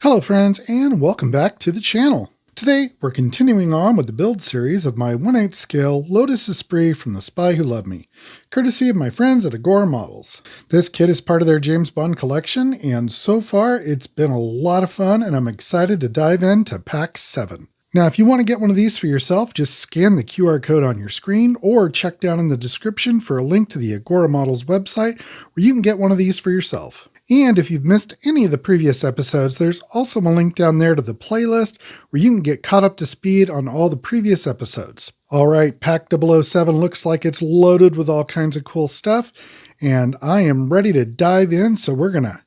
Hello friends, and welcome back to the channel. Today we're continuing on with the build series of my 1/8 scale Lotus Esprit from The Spy Who Loved Me, courtesy of my friends at Agora Models. This kit is part of their James Bond collection, and so far it's been a lot of fun, and I'm excited to dive into pack 7. Now, if you want to get one of these for yourself, just scan the QR code on your screen or check down in the description for a link to the Agora Models website where you can get one of these for yourself. And if you've missed any of the previous episodes, there's also a link down there to the playlist where you can get caught up to speed on all the previous episodes. All right, pack 007 looks like it's loaded with all kinds of cool stuff, and I am ready to dive in, so we're gonna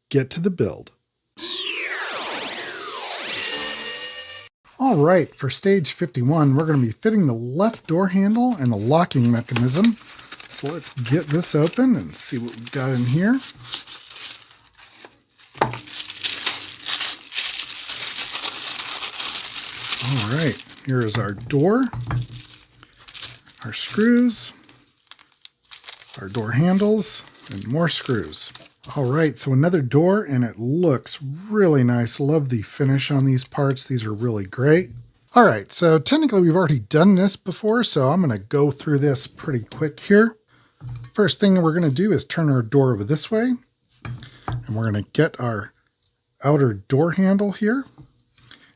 get to the build. All right, for stage 51, we're going to be fitting the left door handle and the locking mechanism. So let's get this open and see what we've got in here. All right, here is our door, our screws, our door handles, and more screws. All right, so another door, and it looks really nice. Love the finish on these parts. These are really great. All right, so technically we've already done this before, so I'm going to go through this pretty quick here. First thing we're going to do is turn our door over this way, and we're going to get our outer door handle here.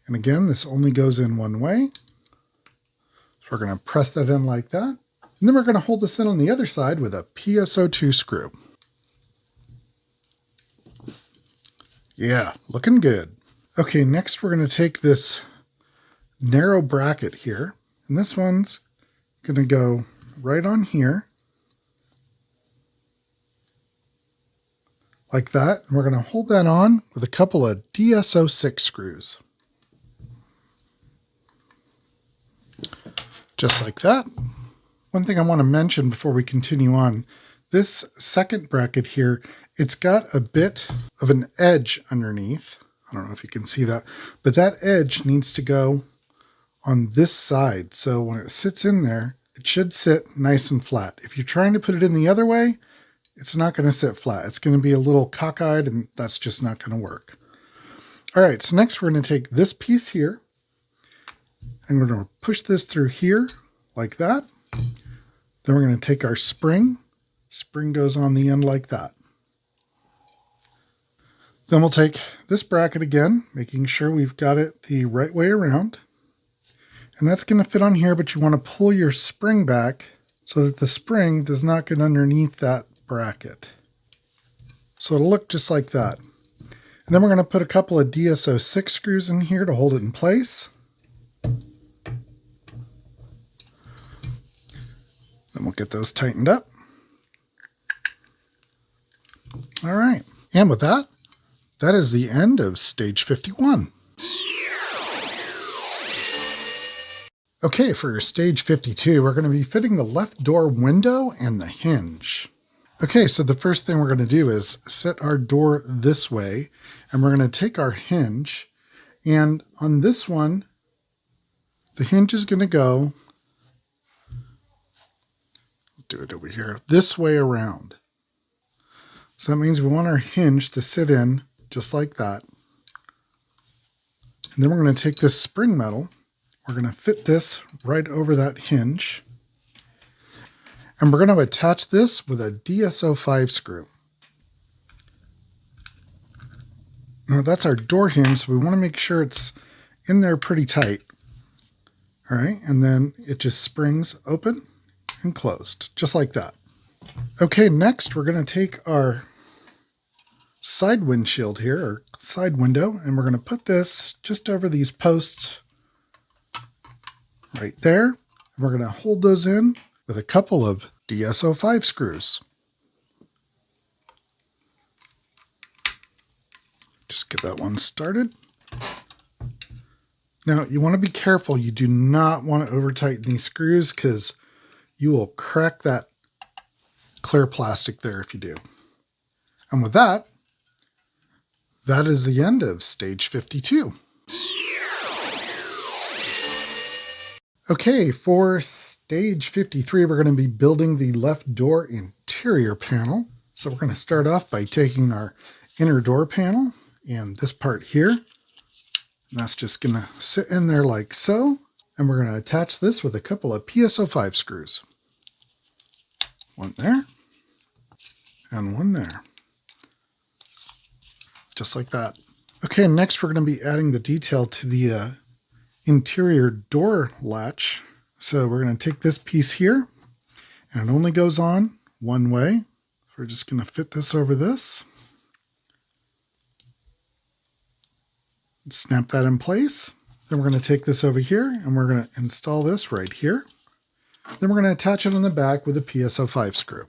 And again, this only goes in one way. So we're going to press that in like that. And then we're going to hold this in on the other side with a PSO2 screw. Yeah, looking good. Okay, next we're going to take this narrow bracket here, and this one's going to go right on here, like that. And we're going to hold that on with a couple of DSO6 screws. Just like that. One thing I want to mention before we continue on, this second bracket here, it's got a bit of an edge underneath. I don't know if you can see that, but that edge needs to go on this side. So when it sits in there, it should sit nice and flat. If you're trying to put it in the other way, it's not going to sit flat. It's going to be a little cockeyed, and that's just not going to work. All right, so next we're going to take this piece here, and we're going to push this through here like that. Then we're going to take our spring. Spring goes on the end like that. Then we'll take this bracket again, making sure we've got it the right way around. And that's going to fit on here, but you want to pull your spring back so that the spring does not get underneath that bracket. So it'll look just like that. And then we're going to put a couple of DSO6 screws in here to hold it in place. Then we'll get those tightened up. All right. And with that, that is the end of stage 51. Okay, for stage 52, we're going to be fitting the left door window and the hinge. Okay, so the first thing we're going to do is set our door this way, and we're going to take our hinge, and on this one, the hinge is going to go, do it over here, this way around. So that means we want our hinge to sit in just like that. And then we're going to take this spring metal, we're going to fit this right over that hinge, and we're going to attach this with a DSO5 screw. Now that's our door hinge, so we want to make sure it's in there pretty tight. All right, and then it just springs open and closed, just like that. Okay, next we're going to take our side windshield here, or side window, and we're going to put this just over these posts right there. And we're going to hold those in with a couple of DSO5 screws. Just get that one started. Now you want to be careful. You do not want to over tighten these screws because you will crack that clear plastic there if you do. And with that, that is the end of stage 52. Okay, for stage 53, we're going to be building the left door interior panel. So we're going to start off by taking our inner door panel and this part here, And that's just going to sit in there like so. And we're going to attach this with a couple of PSO5 screws. One there and one there. Just like that. Okay, next we're going to be adding the detail to the interior door latch. So we're going to take this piece here, and it only goes on one way. We're just going to fit this over this. Snap that in place. Then we're going to take this over here, and we're going to install this right here. Then we're going to attach it on the back with a PSO5 screw.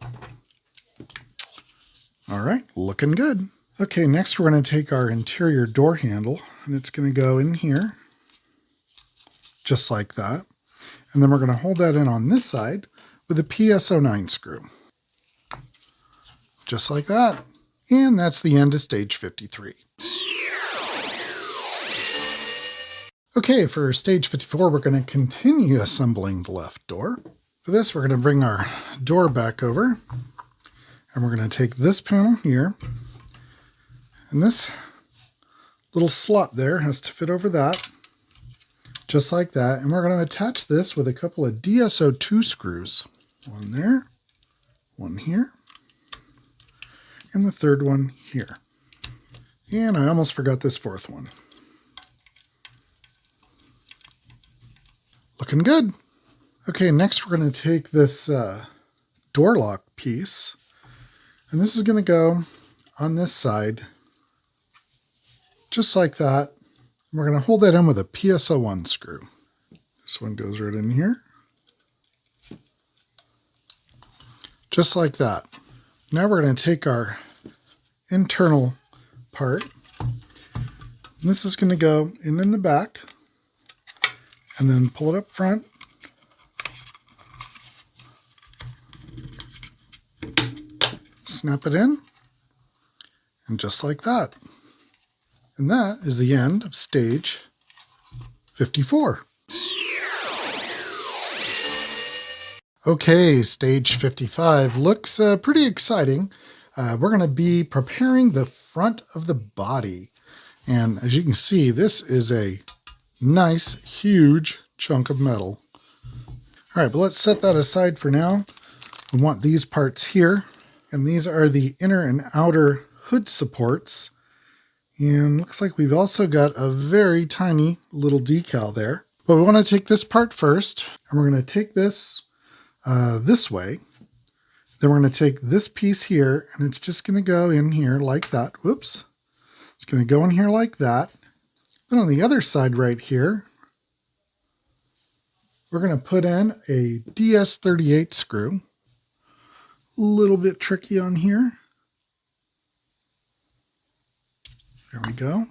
All right, looking good. Okay, next we're going to take our interior door handle, and it's going to go in here, just like that. And then we're going to hold that in on this side with a PSO9 screw. Just like that. And that's the end of stage 53. Okay, for stage 54, we're going to continue assembling the left door. For this, we're going to bring our door back over, and we're going to take this panel here, and this little slot there has to fit over that, just like that. And we're going to attach this with a couple of DSO2 screws. One there, one here, and the third one here. And I almost forgot this fourth one. Looking good. Okay, next we're going to take this door lock piece, and this is going to go on this side, just like that. And we're going to hold that in with a PSO1 screw. This one goes right in here, just like that. Now we're going to take our internal part, and this is going to go in the back, and then pull it up front. Snap it in, and just like that. And that is the end of stage 54. Okay, stage 55 looks pretty exciting. We're going to be preparing the front of the body. And as you can see, this is a nice, huge chunk of metal. All right, but let's set that aside for now. We want these parts here. And these are the inner and outer hood supports. And looks like we've also got a very tiny little decal there. But we want to take this part first. And we're going to take this this way. Then we're going to take this piece here, and it's just going to go in here like that. Whoops. It's going to go in here like that. Then on the other side right here, we're going to put in a DS38 screw. A little bit tricky on here. There we go.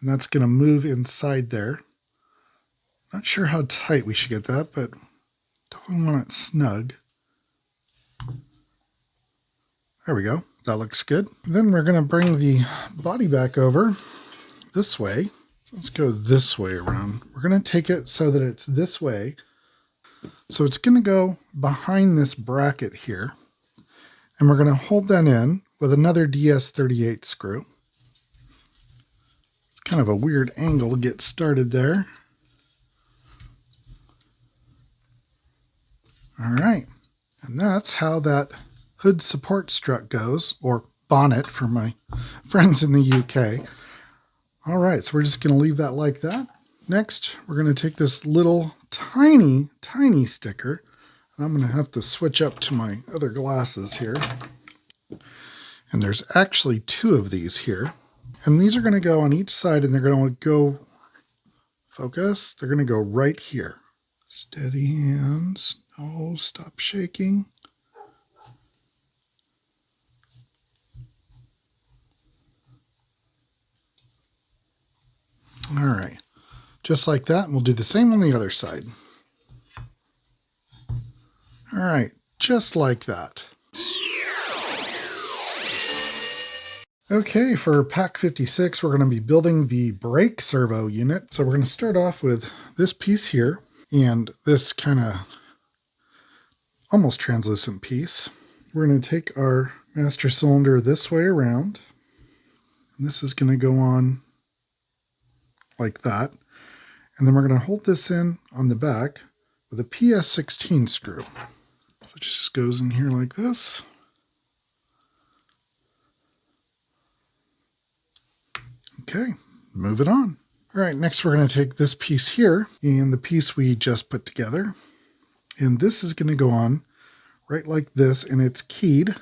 And that's going to move inside there. Not sure how tight we should get that, but definitely want it snug. There we go. That looks good. Then we're going to bring the body back over this way. Let's go this way around. We're going to take it so that it's this way. So it's going to go behind this bracket here. And we're going to hold that in with another DS38 screw. It's kind of a weird angle to get started there. All right. And that's how that hood support strut goes, or bonnet for my friends in the UK. All right, so we're just going to leave that like that. Next, we're going to take this little tiny sticker. And I'm going to have to switch up to my other glasses here. And there's actually two of these here. And these are going to go on each side, and they're going to go, focus, they're going to go right here. Steady hands. No, stop shaking. All right, just like that. And we'll do the same on the other side. All right, just like that. Okay, for pack 56, we're going to be building the brake servo unit. So we're going to start off with this piece here and this kind of almost translucent piece. We're going to take our master cylinder this way around. And this is going to go on like that. And then we're going to hold this in on the back with a PS16 screw. So it just goes in here like this. Okay, move it on. All right, next we're going to take this piece here and the piece we just put together. And this is going to go on right like this, and it's keyed.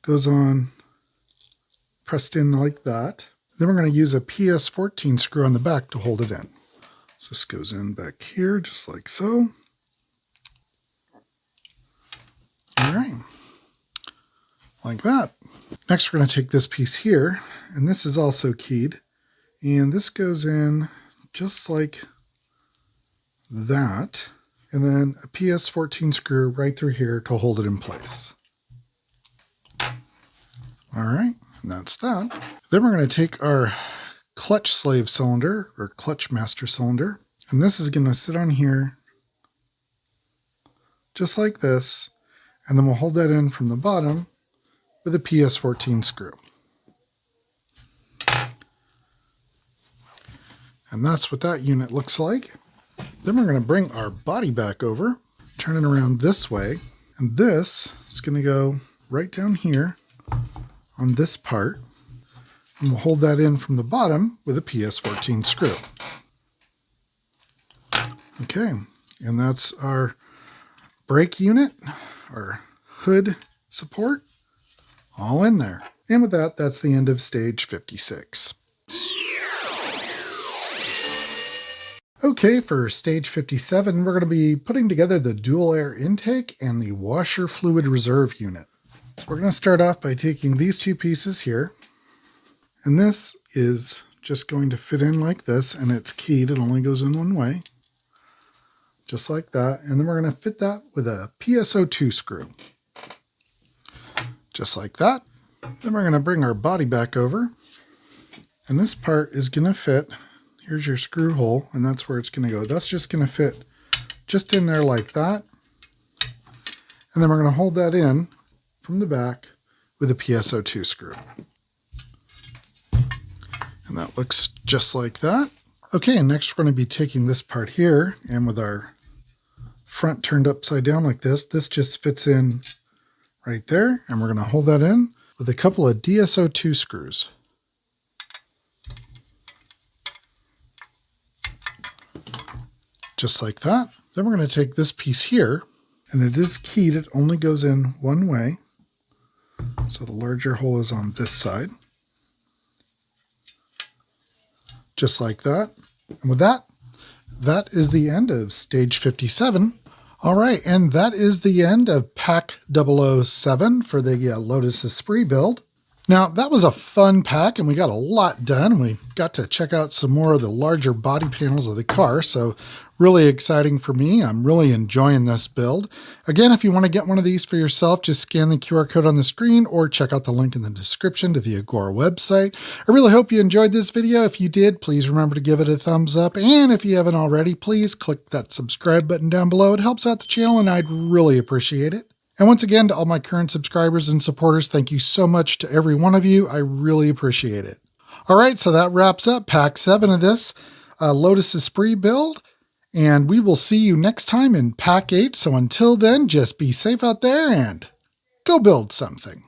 Goes on pressed in like that. Then we're going to use a PS14 screw on the back to hold it in. So this goes in back here just like so. All right, like that. Next we're going to take this piece here, and this is also keyed. And this goes in just like that. And then a PS14 screw right through here to hold it in place. All right, and that's that. Then we're going to take our clutch slave cylinder or clutch master cylinder, and this is going to sit on here just like this, and then we'll hold that in from the bottom with a PS14 screw. And that's what that unit looks like. Then we're going to bring our body back over, turn it around this way, and this is going to go right down here on this part, and we'll hold that in from the bottom with a PS14 screw. Okay, and that's our brake unit, our hood support, all in there. And with that, that's the end of stage 56. Okay, for stage 57, we're going to be putting together the dual air intake and the washer fluid reserve unit. So we're going to start off by taking these two pieces here, and this is just going to fit in like this, and it's keyed. It only goes in one way, just like that. And then we're going to fit that with a PSO2 screw, just like that. Then we're going to bring our body back over, and this part is going to fit. Here's your screw hole, and that's where it's going to go. That's just going to fit just in there like that. And then we're going to hold that in from the back with a PSO2 screw. And that looks just like that. Okay, and next we're going to be taking this part here, and with our front turned upside down like this, this just fits in right there. And we're going to hold that in with a couple of DSO2 screws. Just like that. Then we're going to take this piece here, and it is keyed. It only goes in one way. So the larger hole is on this side. Just like that. And with that, that is the end of stage 57. All right, and that is the end of pack 007 for the Lotus Esprit build. Now, that was a fun pack, and we got a lot done. We got to check out some more of the larger body panels of the car, so really exciting for me. I'm really enjoying this build. Again, if you want to get one of these for yourself, just scan the QR code on the screen or check out the link in the description to the Agora website. I really hope you enjoyed this video. If you did, please remember to give it a thumbs up. And if you haven't already, please click that subscribe button down below. It helps out the channel, and I'd really appreciate it. And once again, to all my current subscribers and supporters, thank you so much to every one of you. I really appreciate it. All right, so that wraps up pack 7 of this Lotus Esprit build. And we will see you next time in pack 8. So until then, just be safe out there and go build something.